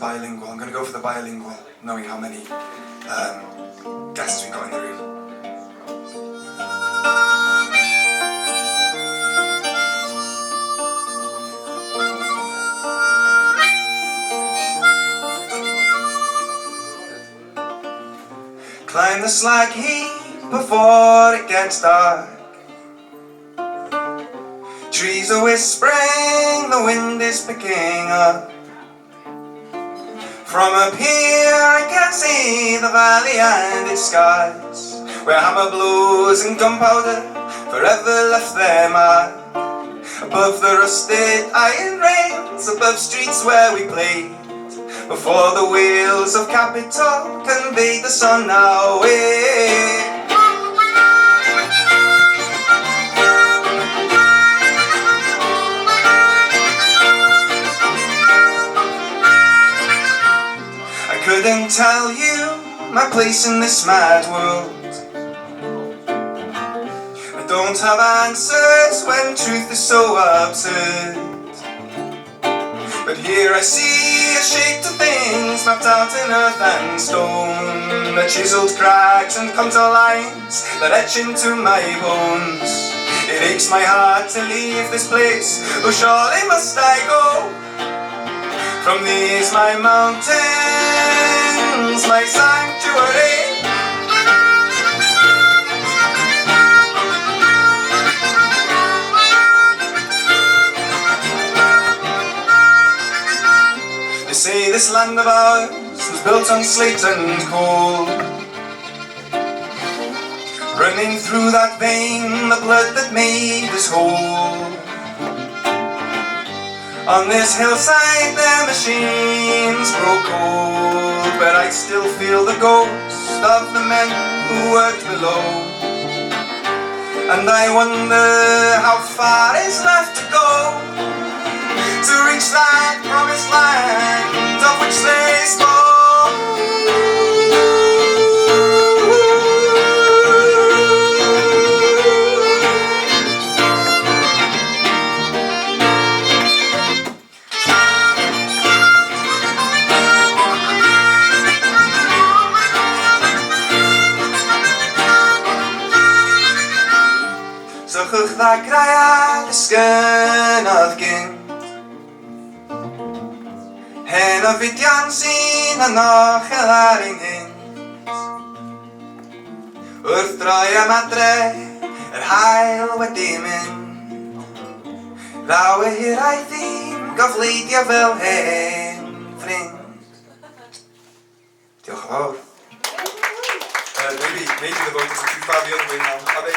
bilingual. I'm going to go for the bilingual, knowing how many guests we've got in the room. Climb the slag heap before it gets dark. Trees are whispering, the wind is picking up. From up here I can see the valley and its skies, where hammer blows and gunpowder forever left their mark. Above the rusted iron rails, above streets where we played, before the wheels of capital conveyed the sun our way. I couldn't tell you my place in this mad world. I don't have answers when truth is so absurd. But here I see a shape to things mapped out in earth and stone, the chiselled crags and contour lines that etch into my bones. It aches my heart to leave this place, though surely must I go. From these my mountains, my sanctuary. They say this land of ours was built on slate and coal. Running through that vein, the blood that made us whole. On this hillside their machines grow cold, but I still feel the ghost of the men who worked below. And I wonder how far is left to go to reach that promised land of which they spoke. Zogwch dda graia ddisgynodd gynt, hen o fidian sy'n anochel ar ein hynt. Wrth droi am adre, yr hael wedi mynd, ddaw y hiraeth i'n gofleidio fel hen ffrind. Diolch yn fawr. Maybe the voters are too far the other way now.